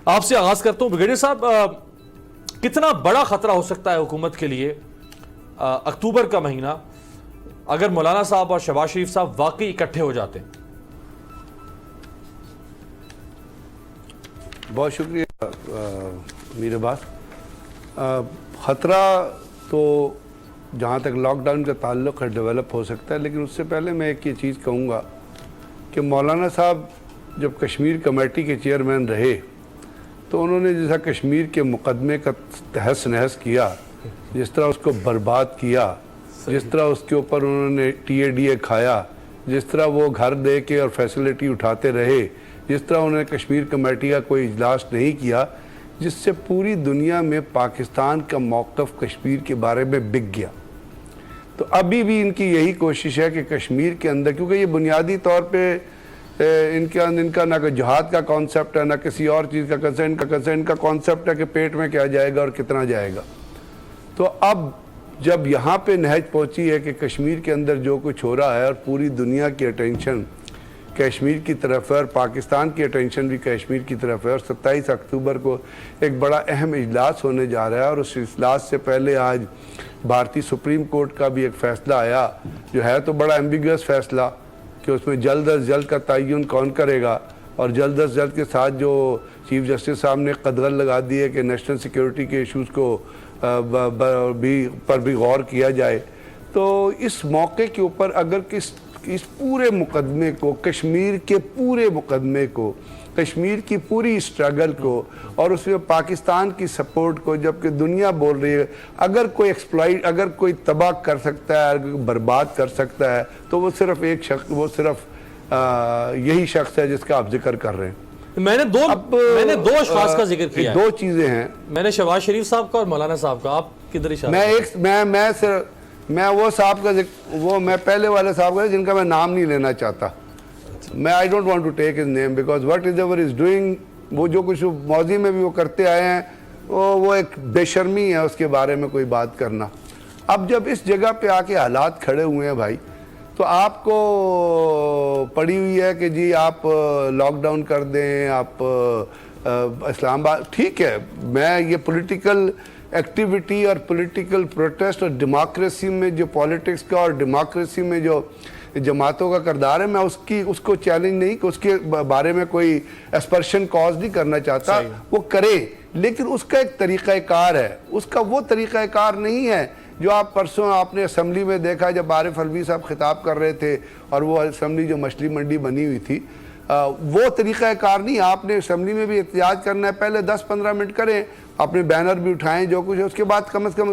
آپ سے آغاز کرتا ہوں بریگیڈیئر صاحب، کتنا بڑا خطرہ ہو سکتا ہے حکومت کے لیے اکتوبر کا مہینہ اگر مولانا صاحب اور شہباز شریف صاحب واقعی اکٹھے ہو جاتے ہیں؟ بہت شکریہ میر عباس۔ خطرہ تو جہاں تک لاک ڈاؤن کا تعلق ہے ڈیولپ ہو سکتا ہے، لیکن اس سے پہلے میں ایک یہ چیز کہوں گا کہ مولانا صاحب جب کشمیر کمیٹی کے چیئرمین رہے تو انہوں نے جیسا کشمیر کے مقدمے کا تہس نہس کیا، جس طرح اس کو برباد کیا، جس طرح اس کے اوپر انہوں نے ٹی اے ڈی اے کھایا، جس طرح وہ گھر دے کے اور فیسلٹی اٹھاتے رہے، جس طرح انہوں نے کشمیر کمیٹی کا کوئی اجلاس نہیں کیا، جس سے پوری دنیا میں پاکستان کا موقف کشمیر کے بارے میں بک گیا۔ تو ابھی بھی ان کی یہی کوشش ہے کہ کشمیر کے اندر، کیونکہ یہ بنیادی طور پہ ان کا نہ کوئی جہاد کا کانسیپٹ ہے، نہ کسی اور چیز کا کنسرن کا کانسیپٹ ہے کہ پیٹ میں کیا جائے گا اور کتنا جائے گا۔ تو اب جب یہاں پہ نہج پہنچی ہے کہ کشمیر کے اندر جو کچھ ہو رہا ہے اور پوری دنیا کی اٹینشن کشمیر کی طرف ہے اور پاکستان کی اٹینشن بھی کشمیر کی طرف ہے، اور 27 اکتوبر کو ایک بڑا اہم اجلاس ہونے جا رہا ہے، اور اس اجلاس سے پہلے آج بھارتی سپریم کورٹ کا بھی ایک فیصلہ آیا جو ہے تو بڑا ایمبیگوس فیصلہ کہ اس میں جلد از جلد کا تعین کون کرے گا، اور جلد از جلد کے ساتھ جو چیف جسٹس صاحب نے قدغن لگا دی ہے کہ نیشنل سیکیورٹی کے ایشوز کو پر بھی غور کیا جائے۔ تو اس موقع کے اوپر اگر اس پورے مقدمے کو، کشمیر کے پورے مقدمے کو، کشمیر کی پوری اسٹرگل کو اور اس میں پاکستان کی سپورٹ کو، جبکہ دنیا بول رہی ہے اگر کوئی تباہ کر سکتا ہے، اگر برباد کر سکتا ہے تو وہ صرف ایک شخص، وہ صرف یہی شخص ہے جس کا آپ ذکر کر رہے ہیں۔ میں نے دو اشخاص کا ذکر کیا ہے، دو چیزیں ہیں، میں نے شہباز شریف صاحب کا اور مولانا صاحب کا، آپ کدھر اشارہ؟ میں وہ صاحب کا وہ میں پہلے والے صاحب کا جن کا میں نام نہیں لینا چاہتا، میں I don't want to take his name because whatever is doing، وہ جو کچھ ماضی میں بھی وہ کرتے آئے ہیں وہ ایک بے شرمی ہے اس کے بارے میں کوئی بات کرنا۔ اب جب اس جگہ پہ آ کے حالات کھڑے ہوئے ہیں بھائی، تو آپ کو پڑی ہوئی ہے کہ جی آپ لاک ڈاؤن کر دیں، آپ اسلام آباد، ٹھیک ہے، میں یہ پولیٹیکل ایکٹیویٹی اور پولیٹیکل پروٹیسٹ اور ڈیموکریسی میں جو پالیٹکس کا اور ڈیموکریسی میں جو جماعتوں کا کردار ہے، میں اس کو چیلنج نہیں، کہ اس کے بارے میں کوئی اسپرشن کاز نہیں کرنا چاہتا، وہ کرے، لیکن اس کا ایک طریقہ کار ہے، اس کا وہ طریقہ کار نہیں ہے جو پرسوں آپ نے اسمبلی میں دیکھا جب عارف الوی صاحب خطاب کر رہے تھے اور وہ اسمبلی جو مچھلی منڈی بنی ہوئی تھی، وہ طریقہ کار نہیں۔ آپ نے اسمبلی میں بھی احتجاج کرنا ہے، پہلے 10-15 منٹ کریں، اپنے بینر بھی اٹھائیں، جو کچھ ہے اس کے بعد کم از کم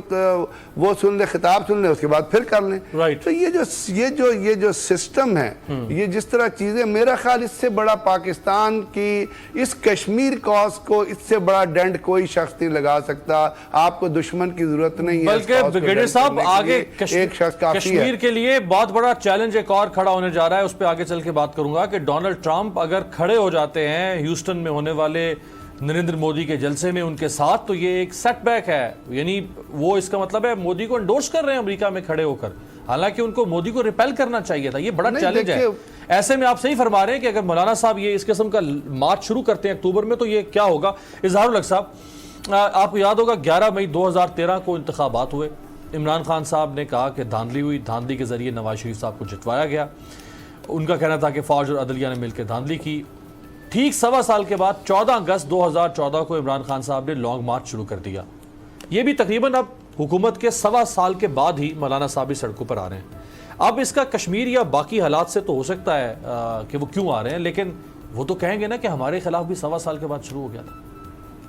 وہ سن لیں، خطاب سن لیں، اس کے بعد پھر کر لیں۔ تو یہ جو سسٹم ہے، یہ جس طرح چیزیں، میرا خیال اس سے بڑا پاکستان کی اس کشمیر کاز کو اس سے بڑا ڈنڈ کوئی شخص نہیں لگا سکتا۔ آپ کو دشمن کی ضرورت نہیں ہے، بلکہ بریگیڈیئر صاحب آگے ایک شخص کافی ہے۔ کشمیر کے لیے بہت بڑا چیلنج ایک اور کھڑا ہونے جا رہا ہے، اس پہ آگے چل کے بات کروں گا کہ ڈونلڈ ٹرمپ اگر کھڑے ہو جاتے ہیں ہیوسٹن میں ہونے والے نریندر مودی کے جلسے میں ان کے ساتھ، تو یہ ایک سیٹ بیک ہے، یعنی وہ اس کا مطلب ہے مودی کو انڈورس کر رہے ہیں امریکہ میں کھڑے ہو کر، حالانکہ ان کو مودی کو ریپیل کرنا چاہیے تھا۔ یہ بڑا چیلنج ہے۔ ایسے میں آپ صحیح فرما رہے ہیں کہ اگر مولانا صاحب یہ اس قسم کا مارچ شروع کرتے ہیں اکتوبر میں تو یہ کیا ہوگا۔ اظہار الحق صاحب، آپ کو یاد ہوگا 11 مئی 2013 کو انتخابات ہوئے، عمران خان صاحب نے کہا کہ دھاندلی ہوئی، دھاندلی کے ذریعے نواز شریف صاحب کو جتوایا گیا، ان کا کہنا تھا کہ فوج اور عدلیہ نے مل کے دھاندلی کی۔ ٹھیک 1.25 سال کے بعد 14 اگست 2014 کو عمران خان صاحب نے لانگ مارچ شروع کر دیا۔ یہ بھی تقریباً اب حکومت کے 1.25 سال کے بعد ہی مولانا صاحب بھی سڑکوں پر آ رہے ہیں۔ اب اس کا کشمیر یا باقی حالات سے تو ہو سکتا ہے کہ وہ کیوں آ رہے ہیں، لیکن وہ تو کہیں گے نا کہ ہمارے خلاف بھی 1.25 سال کے بعد شروع ہو گیا تھا۔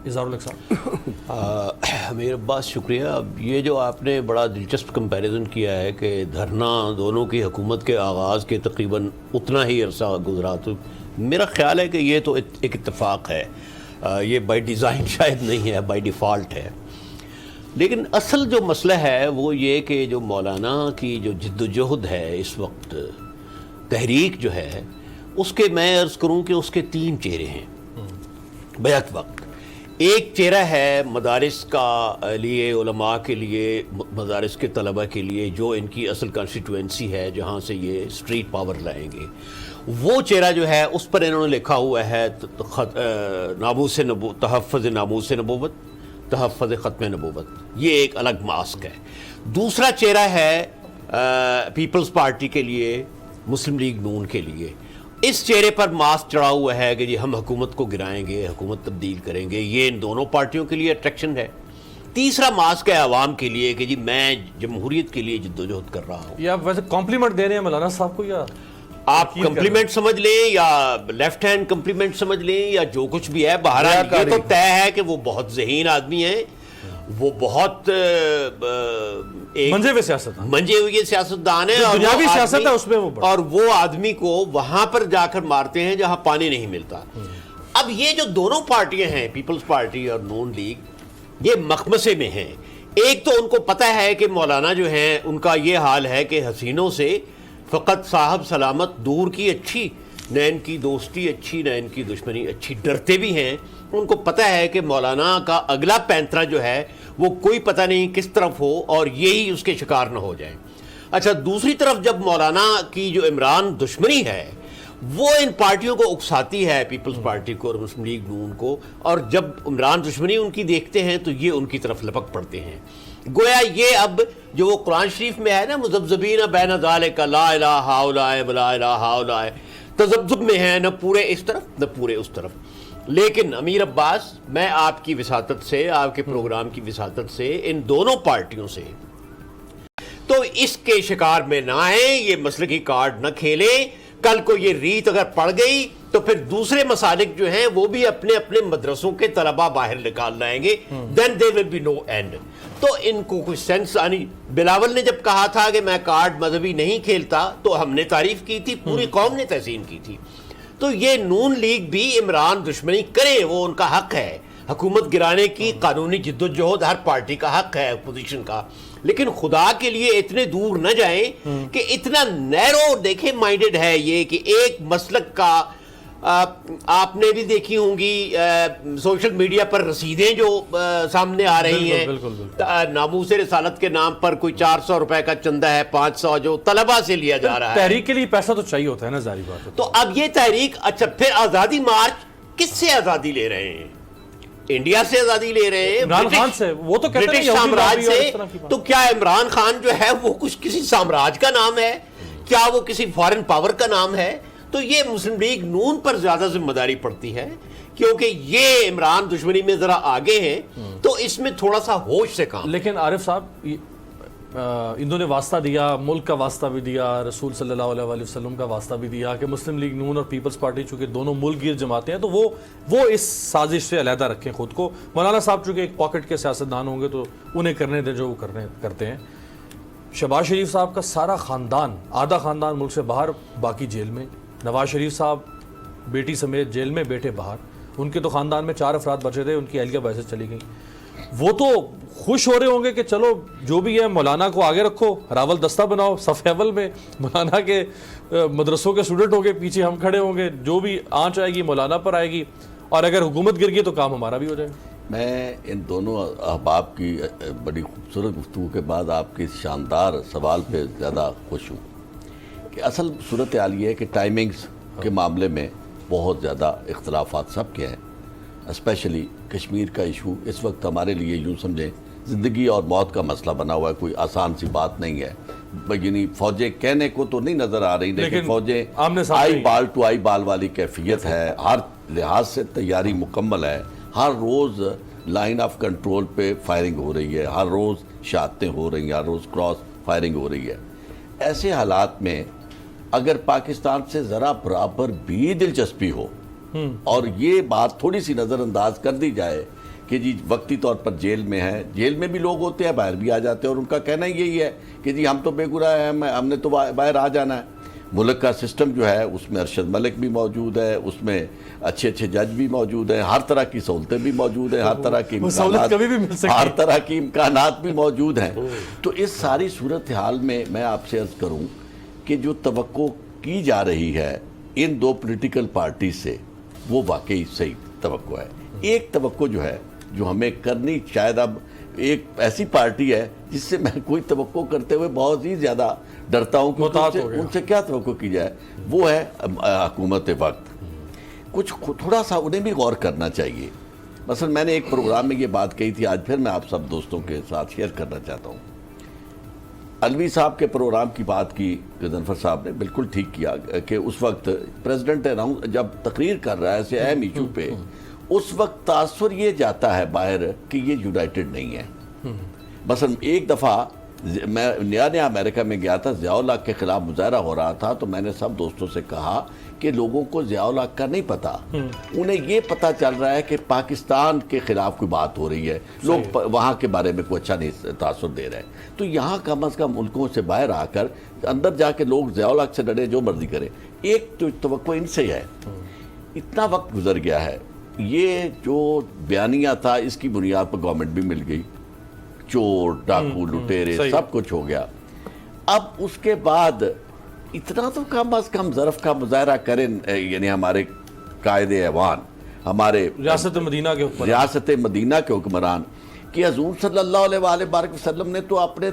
اظہار الحق صاحب۔ میرے بات شکریہ۔ اب یہ جو آپ نے بڑا دلچسپ کمپیریزن کیا ہے کہ دھرنا دونوں کی حکومت کے آغاز کے تقریباً اتنا ہی عرصہ گزرا، تو میرا خیال ہے کہ یہ تو ایک اتفاق ہے، یہ بائی ڈیزائن شاید نہیں ہے، بائی ڈیفالٹ ہے۔ لیکن اصل جو مسئلہ ہے وہ یہ کہ جو مولانا کی جو جد و جہد ہے اس وقت، تحریک جو ہے، اس کے میں عرض کروں کہ اس کے 3 چہرے ہیں بیک وقت۔ ایک چہرہ ہے مدارس کا لیے، علماء کے لیے، مدارس کے طلبہ کے لیے، جو ان کی اصل کانسٹیٹوئنسی ہے جہاں سے یہ اسٹریٹ پاور لائیں گے۔ وہ چہرہ جو ہے اس پر انہوں نے لکھا ہوا ہے تحفظ ناموس نبوت، تحفظ ختم نبوت، یہ ایک الگ ماسک ہے۔ دوسرا چہرہ ہے پیپلز پارٹی کے لیے، مسلم لیگ نون کے لیے، اس چہرے پر ماسک چڑھا ہوا ہے کہ جی ہم حکومت کو گرائیں گے، حکومت تبدیل کریں گے، یہ ان دونوں پارٹیوں کے لیے اٹریکشن ہے۔ تیسرا ماسک ہے عوام کے لیے کہ جی میں جمہوریت کے لیے جدوجہد کر رہا ہوں۔ یہ آپ ویسے کمپلیمنٹ دے رہے ہیں مولانا صاحب کو، یا آپ کمپلیمنٹ سمجھ لیں یا لیفٹ ہینڈ کمپلیمنٹ سمجھ لیں یا جو کچھ بھی ہے، بہرحال یہ تو طے ہے کہ وہ بہت ذہین آدمی ہیں، وہ بہت منجے ہوئے سیاستدان، منجے ہوئے سیاستدان ہیں، اور دنیاوی سیاست ہے اس میں وہ بڑا، اور وہ آدمی کو وہاں پر جا کر مارتے ہیں جہاں پانی نہیں ملتا۔ اب یہ جو دونوں پارٹیاں ہیں، پیپلز پارٹی اور نون لیگ، یہ مخمسے میں ہیں۔ ایک تو ان کو پتہ ہے کہ مولانا جو ہیں ان کا یہ حال ہے کہ حسینوں سے فقط صاحب سلامت دور کی اچھی، نہ ان کی دوستی اچھی نہ ان کی دشمنی اچھی، ڈرتے بھی ہیں۔ ان کو پتہ ہے کہ مولانا کا اگلا پینترا جو ہے وہ کوئی پتہ نہیں کس طرف ہو اور یہی اس کے شکار نہ ہو جائیں۔ اچھا، دوسری طرف جب مولانا کی جو عمران دشمنی ہے وہ ان پارٹیوں کو اکساتی ہے، پیپلز پارٹی کو اور مسلم لیگ نون کو، اور جب عمران دشمنی ان کی دیکھتے ہیں تو یہ ان کی طرف لپک پڑتے ہیں۔ گویا یہ اب جو وہ قرآن شریف میں ہے نا، مذبذبین بین ذالک لا الہ ہؤلاء ولا الہ ہؤلاء، تذبذب میں ہے، نہ پورے اس طرف نہ پورے اس طرف۔ لیکن امیر عباس، میں آپ کی وساطت سے، آپ کے پروگرام کی وساطت سے ان دونوں پارٹیوں سے تو اس کے شکار میں نہ آئیں، یہ مسلکی کارڈ نہ کھیلیں۔ کل کو یہ ریت اگر پڑ گئی تو پھر دوسرے مسالک جو ہیں وہ بھی اپنے اپنے مدرسوں کے طلباء باہر نکال لائیں گے، then there will be no end۔ تو ان کو کوئی سینس آنی، بلاول نے جب کہا تھا کہ میں کارڈ مذہبی نہیں کھیلتا تو ہم نے تعریف کی تھی، پوری قوم نے تحسین کی تھی۔ تو یہ نون لیگ بھی عمران دشمنی کرے، وہ ان کا حق ہے، حکومت گرانے کی قانونی جد و جہد ہر پارٹی کا حق ہے، اپوزیشن کا، لیکن خدا کے لیے اتنے دور نہ جائیں کہ اتنا نیرو دیکھیں مائنڈڈ ہے یہ کہ ایک مسلک کا آپ نے بھی دیکھی ہوں گی سوشل میڈیا پر رسیدیں جو سامنے آ رہی ہیں، ناموس رسالت کے نام پر کوئی 400 روپے کا چندہ ہے، 500 جو طلبہ سے لیا جا رہا ہے۔ تحریک کے لیے پیسہ تو چاہیے ہوتا ہے نا، ظاہری بات ہے۔ تو اب یہ تحریک، اچھا پھر آزادی مارچ کس سے آزادی لے رہے ہیں؟ انڈیا سے آزادی لے رہے ہیں، عمران خان سے، وہ تو کہتے ہیں برٹش سامراج سے۔ تو کیا عمران خان جو ہے وہ کچھ کسی سامراج کا نام ہے؟ کیا وہ کسی فارن پاور کا نام ہے؟ تو یہ مسلم لیگ نون پر زیادہ ذمہ داری پڑتی ہے، کیونکہ یہ عمران دشمنی میں ذرا آگے ہیں، تو اس میں تھوڑا سا ہوش سے کام۔ لیکن عارف صاحب، انہوں نے واسطہ دیا، ملک کا واسطہ بھی دیا، رسول صلی اللہ علیہ وآلہ وسلم کا واسطہ بھی دیا کہ مسلم لیگ نون اور پیپلز پارٹی چونکہ دونوں ملک گیر جماعتیں ہیں تو وہ اس سازش سے علیحدہ رکھیں خود کو۔ مولانا صاحب چونکہ ایک پاکٹ کے سیاستدان ہوں گے تو انہیں کرنے دیں جو وہ کرتے ہیں۔ شہباز شریف صاحب کا سارا خاندان، آدھا خاندان ملک سے باہر، باقی جیل میں۔ نواز شریف صاحب بیٹی سمیت جیل میں، بیٹے باہر۔ ان کے تو خاندان میں 4 افراد بچے تھے، ان کی اہلیہ ویسے چلی گئی۔ وہ تو خوش ہو رہے ہوں گے کہ چلو جو بھی ہے مولانا کو آگے رکھو، راول دستہ بناؤ، صف اول میں مولانا کے مدرسوں کے اسٹوڈنٹ ہوں گے، پیچھے ہم کھڑے ہوں گے، جو بھی آنچ آئے گی مولانا پر آئے گی، اور اگر حکومت گر گئی تو کام ہمارا بھی ہو جائے گا۔ میں ان دونوں احباب کی بڑی خوبصورت گفتگو کے بعد آپ کے اس شاندار سوال پہ زیادہ خوش ہوں کہ اصل صورتحال یہ ہے کہ ٹائمنگز کے معاملے میں بہت زیادہ اختلافات سب کے ہیں، اسپیشلی کشمیر کا ایشو اس وقت ہمارے لیے یوں سمجھیں زندگی اور موت کا مسئلہ بنا ہوا ہے، کوئی آسان سی بات نہیں ہے۔ یعنی فوجیں کہنے کو تو نہیں نظر آ رہی، لیکن فوجیں آئی بال ٹو آئی بال والی کیفیت ہے، ہر لحاظ سے تیاری مکمل ہے، ہر روز لائن آف کنٹرول پہ فائرنگ ہو رہی ہے، ہر روز شہادتیں ہو رہی ہیں، ہر روز کراس فائرنگ ہو رہی ہے۔ ایسے حالات میں اگر پاکستان سے ذرا برابر بھی دلچسپی ہو اور یہ بات تھوڑی سی نظر انداز کر دی جائے کہ جی وقتی طور پر جیل میں ہے، جیل میں بھی لوگ ہوتے ہیں، باہر بھی آ جاتے ہیں، اور ان کا کہنا یہی ہے کہ جی ہم تو بے گناہ ہیں، ہم نے تو باہر آ جانا ہے۔ ملک کا سسٹم جو ہے اس میں ارشد ملک بھی موجود ہے، اس میں اچھے اچھے جج بھی موجود ہیں، ہر طرح کی سہولتیں بھی موجود ہیں، ہر طرح کی امکانات بھی موجود ہیں۔ تو اس ساری صورتحال میں میں آپ سے عرض کروں کہ جو توقع کی جا رہی ہے ان دو پولیٹیکل پارٹی سے وہ واقعی صحیح توقع ہے۔ ایک توقع جو ہے جو ہمیں کرنی شاید اب ایک ایسی پارٹی ہے جس سے میں کوئی توقع کرتے ہوئے بہت ہی زیادہ ڈرتا ہوں کہ محتاط ہو گیا۔ ان سے کیا توقع کی جائے، وہ ہے حکومت وقت۔ کچھ تھوڑا سا انہیں بھی غور کرنا چاہیے۔ مثلا میں نے ایک پروگرام میں یہ بات کہی تھی، آج پھر میں آپ سب دوستوں کے ساتھ شیئر کرنا چاہتا ہوں۔ الوی صاحب کے پروگرام کی بات کی غضنفر صاحب نے، بالکل ٹھیک کیا کہ اس وقت پریزیڈنٹ جب تقریر کر رہا ہے ایسے اہم ایشو پہ، اس وقت تاثر یہ جاتا ہے باہر کہ یہ یونائٹڈ نہیں ہے۔ مثلا ایک دفعہ میں نیا امریکہ میں گیا تھا، ضیاء الحق کے خلاف مظاہرہ ہو رہا تھا، تو میں نے سب دوستوں سے کہا کہ لوگوں کو ضیاء الحق کا نہیں پتا، انہیں یہ پتا چل رہا ہے کہ پاکستان کے خلاف کوئی بات ہو رہی ہے، لوگ وہاں کے بارے میں کوئی اچھا نہیں تاثر دے رہے ہیں۔ تو یہاں کم از کم ملکوں سے باہر آ کر اندر جا کے لوگ ضیاء الحق سے ڈرے، جو مرضی کریں، ایک تو توقع ان سے ہے۔ اتنا وقت گزر گیا ہے، یہ جو بیانیہ تھا اس کی بنیاد پر گورنمنٹ بھی مل گئی، چور ڈاکو لٹیرے سب کچھ ہو گیا۔ اب اس کے بعد اتنا تو کم از کم ظرف کا مظاہرہ کریں، یعنی ہمارے قائد ایوان، ہمارے ریاست مدینہ کے حکمران، ریاست مدینہ کے حکمران، کہ حضور صلی اللہ علیہ وآلہ وسلم نے تو اپنے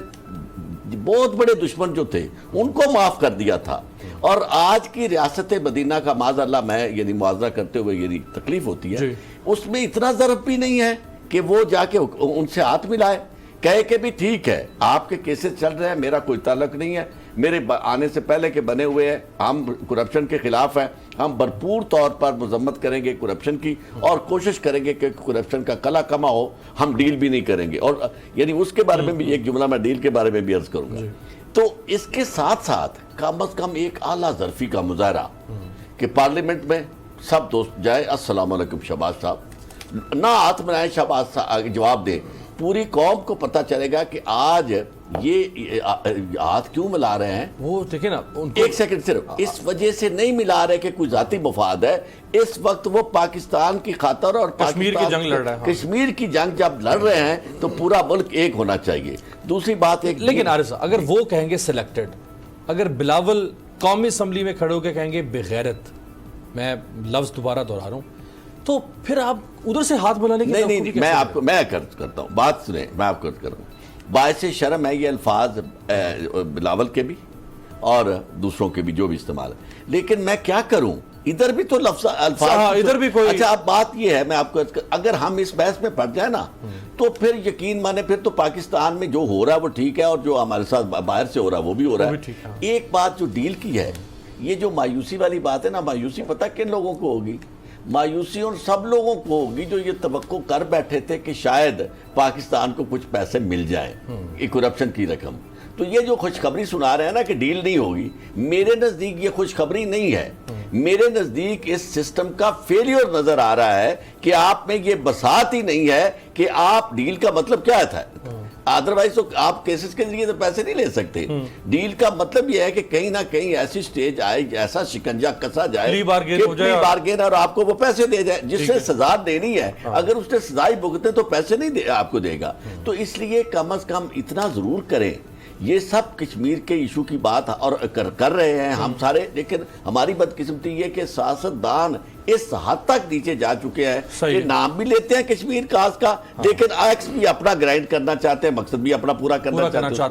بہت بڑے دشمن جو تھے ان کو معاف کر دیا تھا، اور آج کی ریاست مدینہ کا معاذ اللہ میں یعنی موازنہ کرتے ہوئے یعنی تکلیف ہوتی ہے، اس میں اتنا ظرف بھی نہیں ہے کہ وہ جا کے ان سے ہاتھ ملائے، کہے کہ بھی ٹھیک ہے آپ کے کیسز چل رہے ہیں، میرا کوئی تعلق نہیں ہے، میرے آنے سے پہلے کے بنے ہوئے ہیں، ہم کرپشن کے خلاف ہیں، ہم بھرپور طور پر مذمت کریں گے کرپشن کی، اور کوشش کریں گے کہ کرپشن کا کلا کما ہو، ہم ڈیل بھی نہیں کریں گے۔ اور یعنی اس کے بارے میں بھی ایک جملہ میں ڈیل کے بارے میں بھی عرض کروں گا۔ تو اس کے ساتھ ساتھ کم از کم ایک اعلیٰ ظرفی کا مظاہرہ کہ پارلیمنٹ میں سب دوست جائے، السلام علیکم شہباز صاحب، نہ ہاتھ ملائیں، شہباز صاحب جواب دیں، پوری قوم کو پتہ چلے گا کہ آج یہ ہاتھ کیوں ملا رہے ہیں۔ وہ دیکھیں نا، ایک سیکنڈ، صرف اس وجہ سے نہیں ملا رہے کہ کوئی ذاتی مفاد ہے، اس وقت وہ پاکستان کی خاطر اور کشمیر کی جنگ لڑ رہا ہے۔ کشمیر کی جنگ جب لڑ رہے ہیں تو پورا ملک ایک ہونا چاہیے۔ دوسری بات ایک، لیکن عارض اگر وہ کہیں گے سلیکٹڈ، اگر بلاول قومی اسمبلی میں کھڑے ہو کے کہیں گے بغیرت، میں لفظ دوبارہ دہرا رہا ہوں، تو پھر آپ ادھر سے ہاتھ ملانے کی نہیں، میں آپ کو میں عرض کرتا ہوں، بات سنیں، میں آپ کو عرض کر رہا ہوں، باعث شرم ہے یہ الفاظ بلاول کے بھی اور دوسروں کے بھی جو بھی استعمال ہے، لیکن میں کیا کروں، ادھر بھی تو الفاظ ادھر بھی کوئی، اچھا اب بات یہ ہے، میں آپ کو اگر ہم اس بحث میں پڑ جائیں نا تو پھر یقین مانے پھر تو پاکستان میں جو ہو رہا ہے وہ ٹھیک ہے، اور جو ہمارے ساتھ باہر سے ہو رہا ہے وہ بھی ہو رہا ہے۔ ایک بات جو ڈیل کی ہے، یہ جو مایوسی والی بات ہے نا، مایوسی پتہ کن لوگوں کو ہوگی؟ مایوسی ان سب لوگوں کو ہوگی جو یہ توقع کر بیٹھے تھے کہ شاید پاکستان کو کچھ پیسے مل جائیں، یہ کرپشن کی رقم۔ تو یہ جو خوشخبری سنا رہے ہیں نا کہ ڈیل نہیں ہوگی، میرے نزدیک یہ خوشخبری نہیں ہے، میرے نزدیک اس سسٹم کا فیلیور نظر آ رہا ہے کہ آپ میں یہ بساط ہی نہیں ہے کہ آپ ڈیل کا مطلب کیا تھا۔ ادروائز تو آپ کیسز کے ذریعے تو پیسے نہیں لے سکتے۔ ڈیل کا مطلب یہ ہے کہ کہیں نہ کہیں ایسی سٹیج آئے، ایسا شکنجہ کسا جائے کہ پلی بارگین اور آپ کو وہ پیسے دے جائے، جس سے سزا دینی ہے، اگر اس نے سزا ہی بھگتے تو پیسے نہیں آپ کو دے گا۔ تو اس لیے کم از کم اتنا ضرور کریں، یہ سب کشمیر کے ایشو کی بات اور کر رہے ہیں ہم سارے، لیکن ہماری بدقسمتی یہ کہ سیاستدان اس حد تک نیچے جا چکے ہیں کہ نام بھی لیتے ہیں کشمیر خاص کا، لیکن ایکس بھی اپنا گرائنڈ کرنا چاہتے ہیں، مقصد بھی اپنا پورا کرنا چاہتے ہیں۔